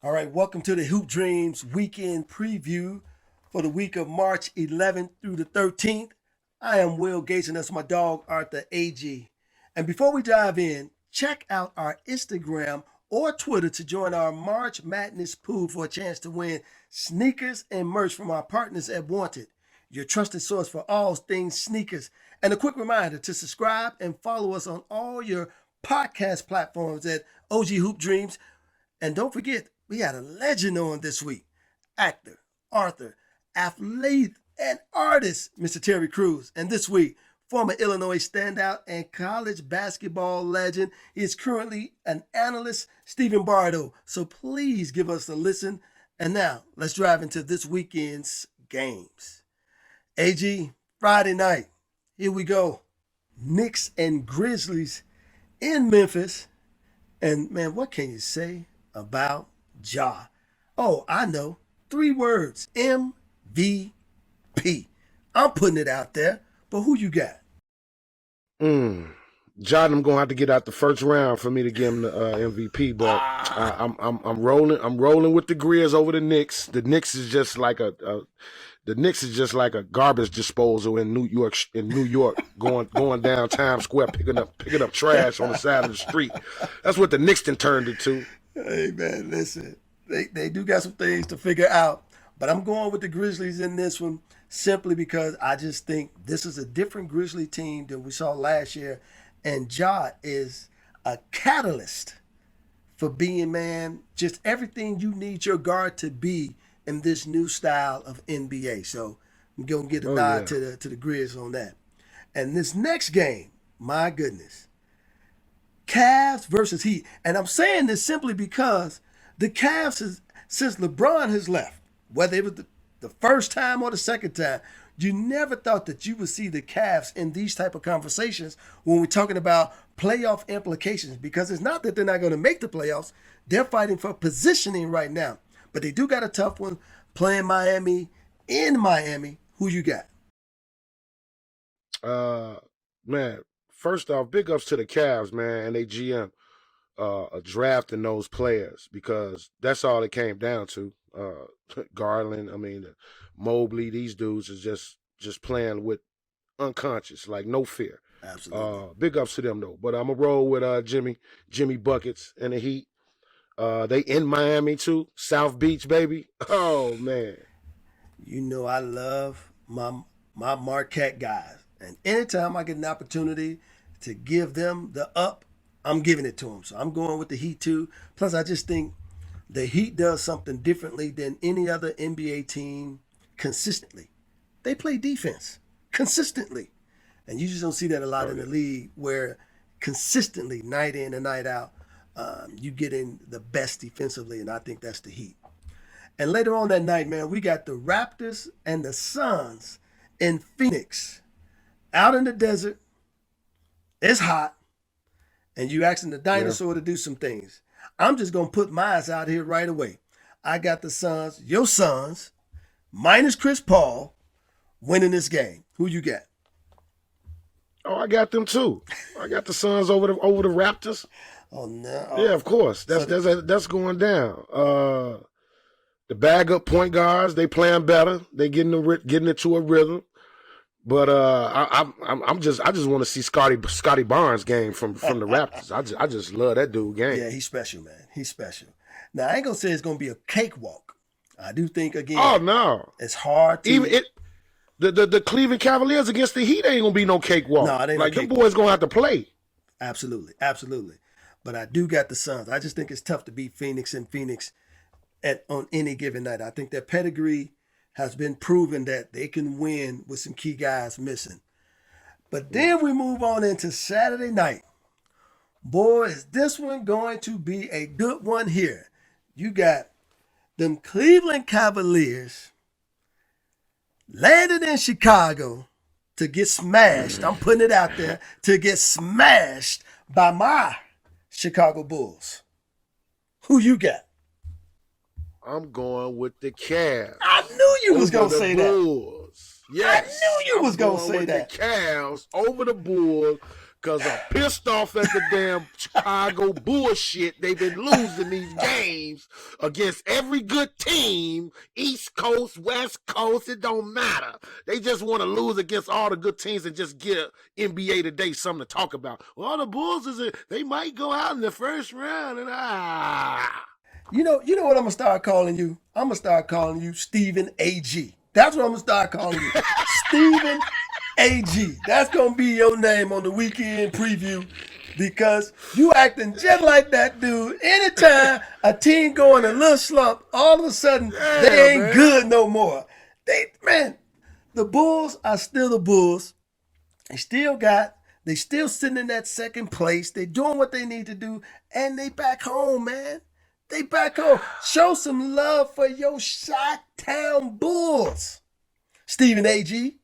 All right, welcome to the Hoop Dreams weekend preview for the week of March 11th through the 13th. I am Will Gates, and that's my dog, Arthur AG. And before we dive in, check out our Instagram or Twitter to join our March Madness pool for a chance to win sneakers and merch from our partners at Wanted, your trusted source for all things sneakers. And a quick reminder to subscribe and follow us on all your podcast platforms at OG Hoop Dreams. And don't forget, we had a legend on this week. Actor, author, athlete, and artist, Mr. Terry Crews. And this week, former Illinois standout and college basketball legend. He is currently an analyst, Stephen Bardo. So please give us a listen. And now, let's drive into this weekend's games. AG, Friday night. Here we go. Knicks and Grizzlies in Memphis. And man, what can you say about Ja? Oh, I know. 3 words. MVP. I'm putting it out there. But who you got? John, I'm gonna have to get out the first round for me to give him the MVP. But I'm rolling with the Grizz over the Knicks. The Knicks is just like a garbage disposal in New York. Going down Times Square, picking up trash on the side of the street. That's what the Knicks turned into. Hey man, listen, they do got some things to figure out, but I'm going with the Grizzlies in this one simply because I just think this is a different Grizzly team than we saw last year, and Ja is a catalyst for being, man, just everything you need your guard to be in this new style of NBA. So I'm gonna get a nod to the Grizz on that. And this next game, my goodness. Cavs versus Heat. And I'm saying this simply because the Cavs, since LeBron has left, whether it was the first time or the second time, you never thought that you would see the Cavs in these type of conversations when we're talking about playoff implications, because it's not that they're not going to make the playoffs. They're fighting for positioning right now. But they do got a tough one playing Miami in Miami. Who you got? Man, first off, big ups to the Cavs, man, and they GM drafting those players, because that's all it came down to. Garland, Mobley, these dudes is just playing with unconscious, like no fear. Absolutely. Big ups to them though. But I'm gonna roll with Jimmy Buckets and the Heat. They in Miami too, South Beach, baby. Oh man. You know I love my Marquette guys. And anytime I get an opportunity to give them the up, I'm giving it to them. So I'm going with the Heat too. Plus, I just think the Heat does something differently than any other NBA team consistently. They play defense consistently. And you just don't see that a lot in the league, where consistently, night in and night out, you get in the best defensively, and I think that's the Heat. And later on that night, man, we got the Raptors and the Suns in Phoenix. Out in the desert, it's hot, and you asking the dinosaur to do some things. I'm just going to put mine out here right away. I got the Suns, your Suns, minus Chris Paul, winning this game. Who you got? Oh, I got them too. I got the Suns over the Raptors. Oh no! Yeah, of course. That's going down. The bag up point guards, they playing better. They getting into a rhythm. But I just want to see Scotty Barnes game from the Raptors. I just love that dude game. Yeah, he's special, man. He's special. Now I ain't gonna say it's gonna be a cakewalk. I do think again. Oh no, it's hard to even the Cleveland Cavaliers against the Heat ain't gonna be no cakewalk. No, it ain't like no them boys gonna have to play. Absolutely. But I do got the Suns. I just think it's tough to beat Phoenix on any given night. I think their pedigree has been proven that they can win with some key guys missing. But then we move on into Saturday night. Boy, is this one going to be a good one here. You got them Cleveland Cavaliers landed in Chicago to get smashed. I'm putting it out there, to get smashed by my Chicago Bulls. Who you got? I'm going with the Cavs. I knew you was going to say Bulls. that. Yes. I knew you was going to say that. The Cavs over the Bulls, because I'm pissed off at the damn Chicago bullshit. They've been losing these games against every good team, East Coast, West Coast, it don't matter. They just want to lose against all the good teams and just give NBA Today something to talk about. Well, the Bulls, they might go out in the first round, and You know what I'm gonna start calling you? I'm gonna start calling you Stephen A.G. That's what I'm gonna start calling you. Stephen A.G. That's gonna be your name on the weekend preview because you acting just like that dude. Anytime a team going a little slump, all of a sudden they ain't good no more. The Bulls are still the Bulls. They still sitting in that second place. They doing what they need to do, and they back home, man. They back home. Show some love for your Chi-Town Bulls, Stephen A.G.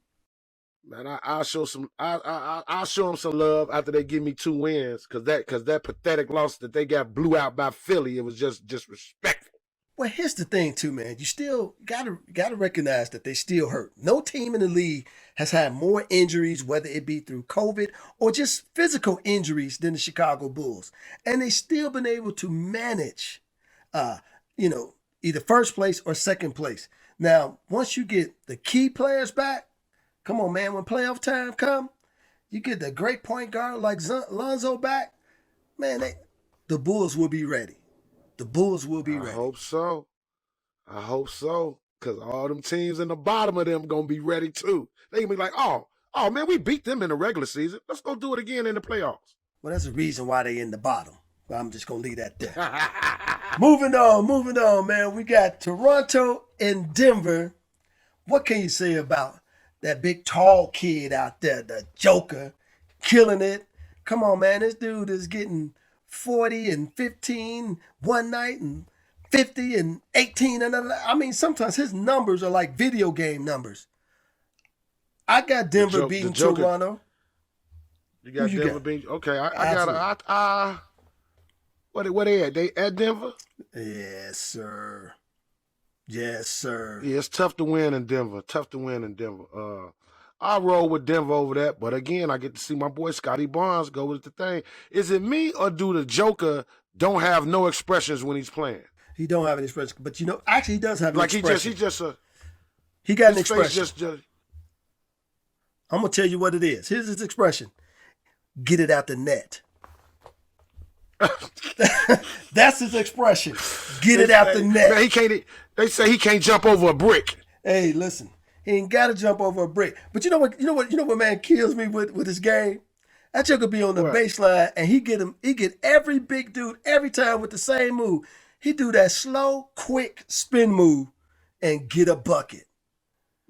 Man, I'll show some. I'll show them some love after they give me 2 wins, cause that pathetic loss that they got blew out by Philly, it was just disrespectful. Well, here's the thing too, man. You still gotta recognize that they still hurt. No team in the league has had more injuries, whether it be through COVID or just physical injuries, than the Chicago Bulls, and they still been able to manage, either first place or second place. Now, once you get the key players back, come on, man. When playoff time come, you get the great point guard like Lonzo back, man. The Bulls will be ready. The Bulls will be ready. I hope so. Because all them teams in the bottom of them going to be ready too. They going to be like, oh, man, we beat them in the regular season. Let's go do it again in the playoffs. Well, that's the reason why they in the bottom. But I'm just going to leave that there. Moving on, man. We got Toronto and Denver. What can you say about that big tall kid out there, the Joker, killing it? Come on, man. This dude is getting 40 and 15 one night and 50 and 18 another. I mean, sometimes his numbers are like video game numbers. I got Denver beating Toronto. You got Denver beating. Okay, I got what they at? They at Denver? Yes, sir. Yeah, it's tough to win in Denver. I roll with Denver over that, but again, I get to see my boy Scotty Barnes go with the thing. Is it me or do the Joker don't have no expressions when he's playing? He don't have any expression, but actually he does have an expression. He got an expression. I'm gonna tell you what it is. Here's his expression: "Get it out the net." That's his expression. Get it out the net. Man, they say he can't jump over a brick. Hey, listen. He ain't got to jump over a brick. But you know what, man, kills me with his game? That joker be on the baseline and he get every big dude every time with the same move. He do that slow, quick spin move and get a bucket.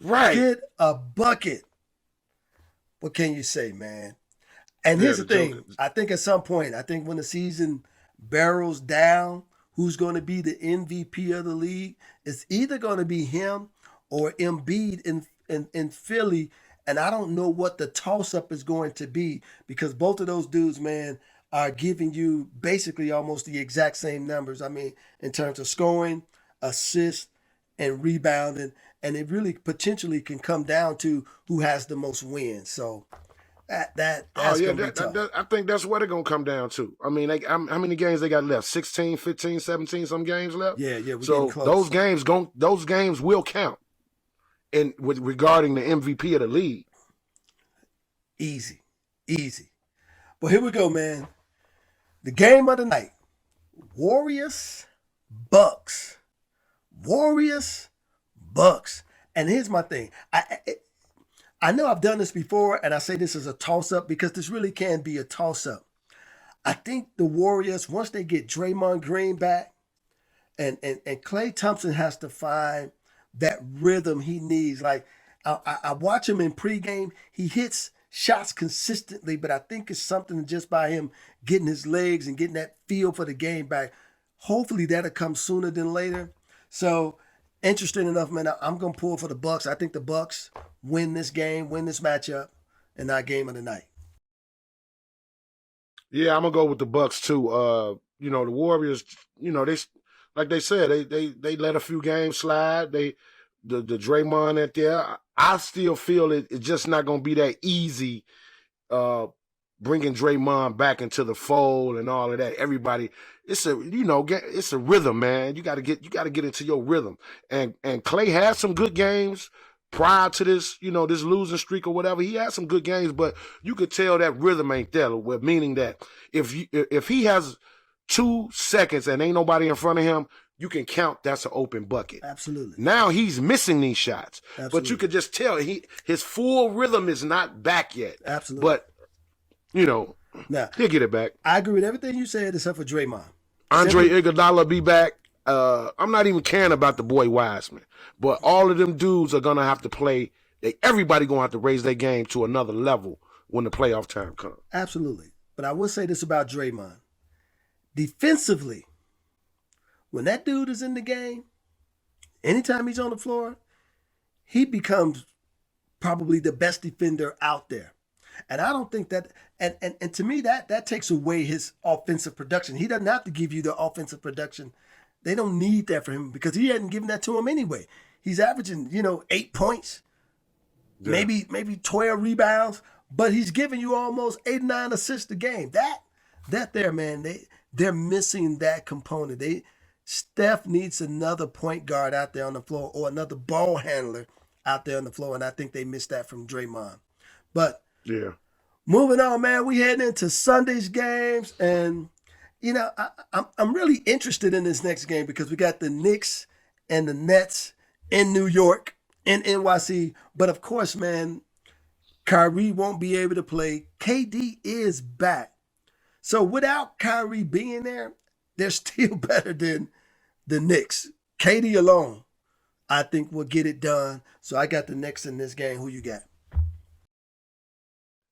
Right. Get a bucket. What can you say, man? And here's the thing. I think at some point, when the season barrels down, who's going to be the MVP of the league? It's either going to be him or Embiid in Philly, and I don't know what the toss-up is going to be because both of those dudes, man, are giving you basically almost the exact same numbers. I mean, in terms of scoring, assists, and rebounding, and it really potentially can come down to who has the most wins. So that's going to be tough. I think that's what it's going to come down to. I mean, how many games they got left? 16, 15, 17, some games left? Yeah, we're so getting close. Those games will count. And regarding the MVP of the league. Easy. But here we go, man. The game of the night. Warriors, Bucks. And here's my thing. I know I've done this before, and I say this is a toss-up because this really can be a toss-up. I think the Warriors, once they get Draymond Green back, and Klay Thompson has to find that rhythm he needs. Like, I watch him in pregame. He hits shots consistently, but I think it's something just by him getting his legs and getting that feel for the game back. Hopefully that'll come sooner than later. So, interesting enough, man, I'm going to pull for the Bucks. I think the Bucks win this game, win this matchup, and our game of the night. Yeah, I'm going to go with the Bucks, too. The Warriors, they like they said, they let a few games slide. The Draymond at there. I still feel it's just not going to be that easy bringing Draymond back into the fold and all of that. Everybody, it's a rhythm, man. You got to get into your rhythm. And Clay had some good games prior to this, this losing streak or whatever. He had some good games, but you could tell that rhythm ain't there. Meaning that if he has 2 seconds and ain't nobody in front of him, you can count that's an open bucket. Absolutely. Now he's missing these shots. Absolutely. But you could just tell his full rhythm is not back yet. Absolutely. But, now, he'll get it back. I agree with everything you said except for Draymond. Andre Iguodala be back. I'm not even caring about the boy Wiseman. But all of them dudes are going to have to play. Everybody going to have to raise their game to another level when the playoff time comes. Absolutely. But I will say this about Draymond. Defensively, when that dude is in the game, anytime he's on the floor, he becomes probably the best defender out there. And I don't think that, and to me, that takes away his offensive production. He doesn't have to give you the offensive production. They don't need that for him because he hadn't given that to him anyway. He's averaging, 8 points, maybe 12 rebounds, but he's giving you almost 8 or 9 assists a game. That there, man, they're missing that component. Steph needs another point guard out there on the floor or another ball handler out there on the floor, and I think they missed that from Draymond. But yeah, moving on, man, we heading into Sunday's games, and I'm really interested in this next game because we got the Knicks and the Nets in New York, in NYC. But of course, man, Kyrie won't be able to play. KD is back. So without Kyrie being there, they're still better than the Knicks. KD alone, I think, will get it done. So I got the Knicks in this game. Who you got?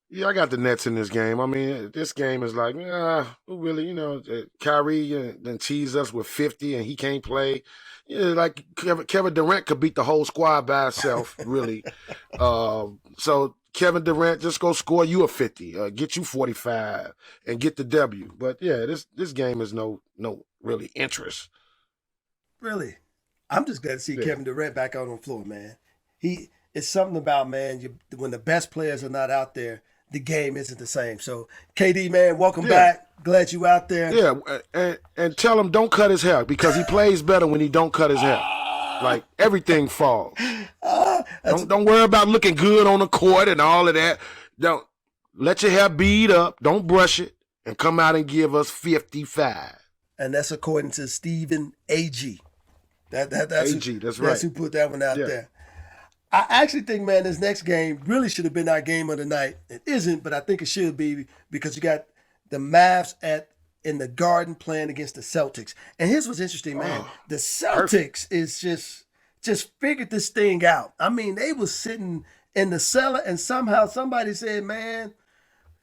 Yeah, I got the Nets in this game. I mean, this game is like, who really, Kyrie then tease us with 50 and he can't play. Like Kevin Durant could beat the whole squad by himself, really. So Kevin Durant, just go score you a 50, get you 45, and get the W. But yeah, this game is no really interest. Really? I'm just glad to see Kevin Durant back out on the floor, man. It's something about, man, when the best players are not out there, the game isn't the same. So, KD, man, welcome back. Glad you out there. Yeah, and tell him don't cut his hair because he plays better when he don't cut his hair. Like, everything falls. Don't worry about looking good on the court and all of that. Don't let your hair bead up. Don't brush it and come out and give us 55. And that's according to Stephen A.G. That's AG, that's right. That's who put that one out there. I actually think, man, this next game really should have been our game of the night. It isn't, but I think it should be because you got the Mavs in the Garden playing against the Celtics. And here's what's interesting, man. The Celtics is just figured this thing out. I mean, they was sitting in the cellar and somehow somebody said, man,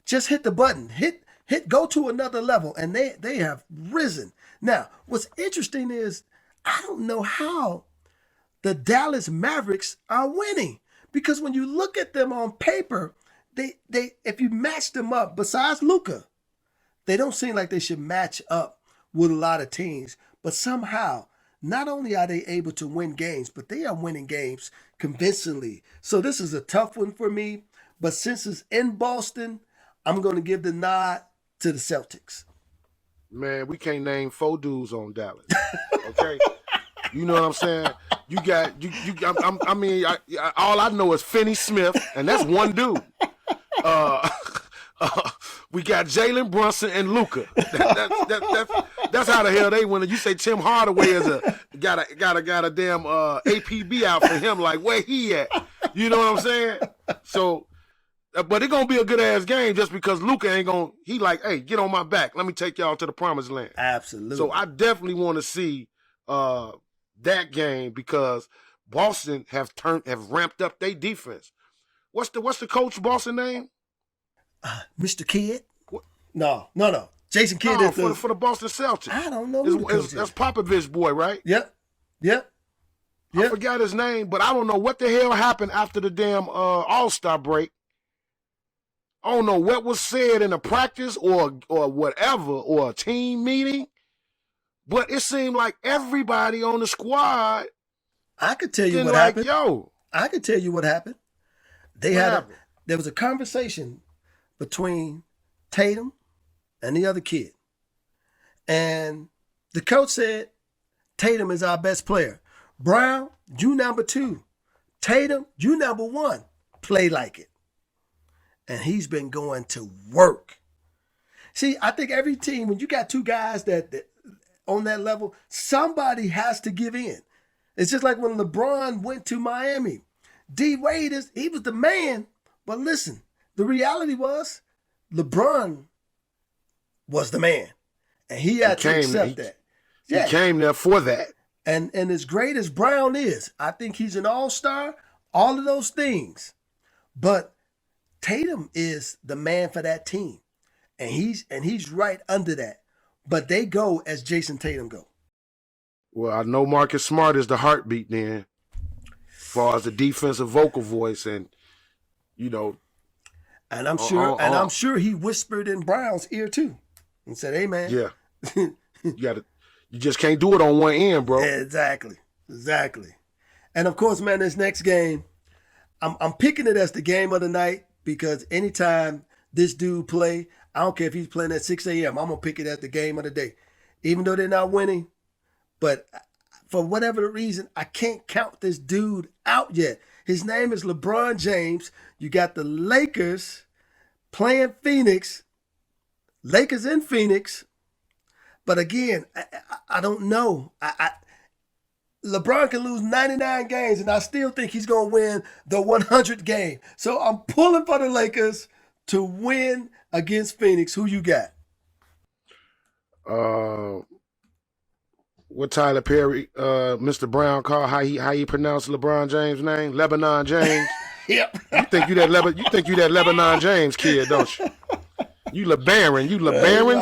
just hit the button. Hit, go to another level. And they have risen. Now, what's interesting is I don't know how the Dallas Mavericks are winning. Because when you look at them on paper, they if you match them up, besides Luka, they don't seem like they should match up with a lot of teams. But somehow, not only are they able to win games, but they are winning games convincingly. So this is a tough one for me. But since it's in Boston, I'm going to give the nod to the Celtics. Man, we can't name 4 dudes on Dallas. Okay? You know what I'm saying? You got all I know is Finney Smith, and that's one dude. We got Jalen Brunson and Luka. That's how the hell they win. You say Tim Hardaway is got a damn APB out for him. Like where he at? You know what I'm saying? So, but it's gonna be a good ass game just because Luka ain't gonna. He like, hey, get on my back. Let me take y'all to the promised land. Absolutely. So I definitely want to see that game because Boston have ramped up their defense. What's the coach Boston name? Mr. Kidd? What? No. Jason Kidd is for the Boston Celtics. I don't know. That's Popovich boy, right? Yep. I forgot his name, but I don't know what the hell happened after the damn All-Star break. I don't know what was said in a practice or whatever or a team meeting. But it seemed like everybody on the squad. I could tell you what happened. I could tell you what happened. There was a conversation between Tatum, and the other kid. And the coach said, Tatum is our best player. Brown, you number 2. Tatum, you number 1. Play like it. And he's been going to work. See, I think every team, when you got 2 guys that on that level, somebody has to give in. It's just like when LeBron went to Miami. D Wade, he was the man. But listen, the reality was LeBron was the man. And he had to accept that. Yeah. He came there for that. And as great as Brown is, I think he's an all-star, all of those things. But Tatum is the man for that team. And he's right under that. But they go as Jason Tatum go. Well, I know Marcus Smart is the heartbeat then, as far as the defensive vocal voice, and And I'm sure he whispered in Brown's ear too, and said, "Hey man, yeah, you just can't do it on one end, bro." Exactly. And of course, man, this next game, I'm picking it as the game of the night because anytime this dude play, I don't care if he's playing at 6 a.m., I'm gonna pick it as the game of the day, even though they're not winning. But for whatever the reason, I can't count this dude out yet. His name is LeBron James. You got the Lakers playing Phoenix. Lakers in Phoenix. But again, I don't know. LeBron can lose 99 games, and I still think he's going to win the 100th game. So I'm pulling for the Lakers to win against Phoenix. Who you got? What Tyler Perry, Mr. Brown called how he pronounced LeBron James' name? Lebanon James. Yep. You think you that Lebanon James kid, don't you? You LeBaron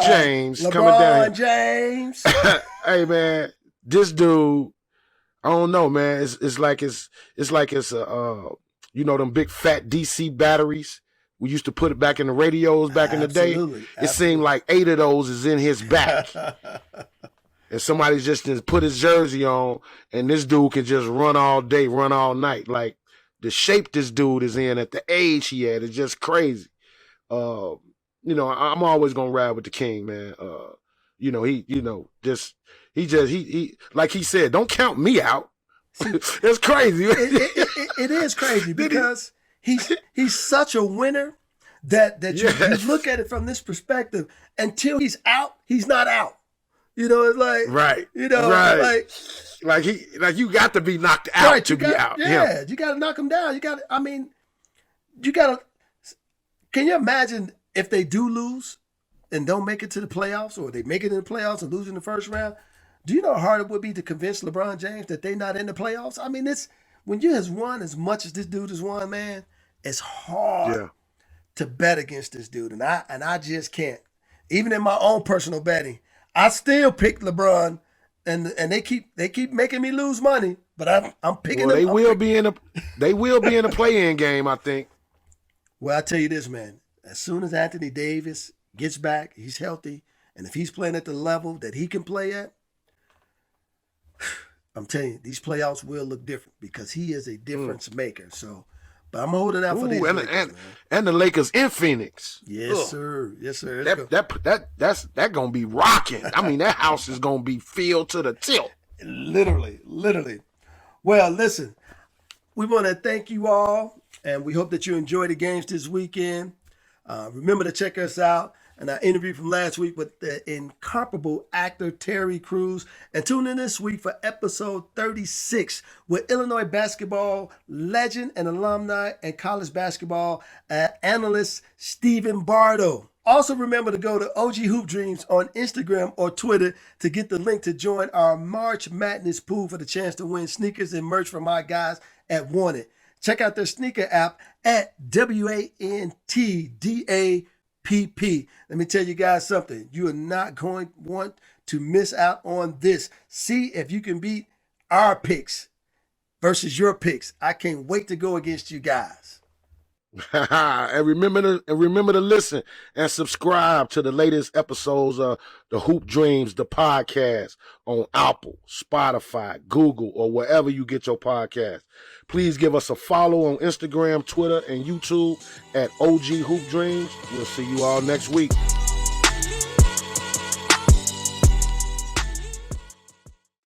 James LeBron coming down. James. Hey man, this dude, I don't know, man. It's like them big fat DC batteries. We used to put it back in the radios back in the day. It seemed like 8 of those is in his back. And somebody just put his jersey on, and this dude can just run all day, run all night. Like, the shape this dude is in at the age he had is just crazy. I'm always gonna ride with the king, man. He like he said, don't count me out. It's crazy. It is crazy because he's such a winner that you look at it from this perspective. Until he's out, he's not out. It's like right. Right. Like you got to be knocked out right, to be out. Yeah, you got to knock him down. Can you imagine if they do lose and don't make it to the playoffs, or they make it in the playoffs and lose in the first round? Do you know how hard it would be to convince LeBron James that they're not in the playoffs? I mean, it's when you has won as much as this dude has won, man. It's hard to bet against this dude, and I just can't. Even in my own personal betting, I still pick LeBron, and they keep making me lose money, but I'm picking them. They will be in a play-in game, I think. Well, I tell you this, man. As soon as Anthony Davis gets back, he's healthy, and if he's playing at the level that he can play at, I'm telling you, these playoffs will look different because he is a difference maker. So, but I'm holding out for these Lakers, and the Lakers in Phoenix. Yes, sir. That gonna be rocking. I mean, that house is gonna be filled to the tilt. Literally. Well, listen, we want to thank you all, and we hope that you enjoy the games this weekend. Remember to check us out and our interview from last week with the incomparable actor Terry Crews. And tune in this week for episode 36 with Illinois basketball legend and alumni and college basketball analyst Stephen Bardo. Also remember to go to OG Hoop Dreams on Instagram or Twitter to get the link to join our March Madness pool for the chance to win sneakers and merch from our guys at Wanted. Check out their sneaker app at WANTDAPP. Let me tell you guys something. You are not going to want to miss out on this. See if you can beat our picks versus your picks. I can't wait to go against you guys. And remember to listen and subscribe to the latest episodes of the Hoop Dreams, the podcast, on Apple, Spotify, Google, or wherever you get your podcast. Please give us a follow on Instagram, Twitter, and YouTube at OG Hoop Dreams. We'll see you all next week.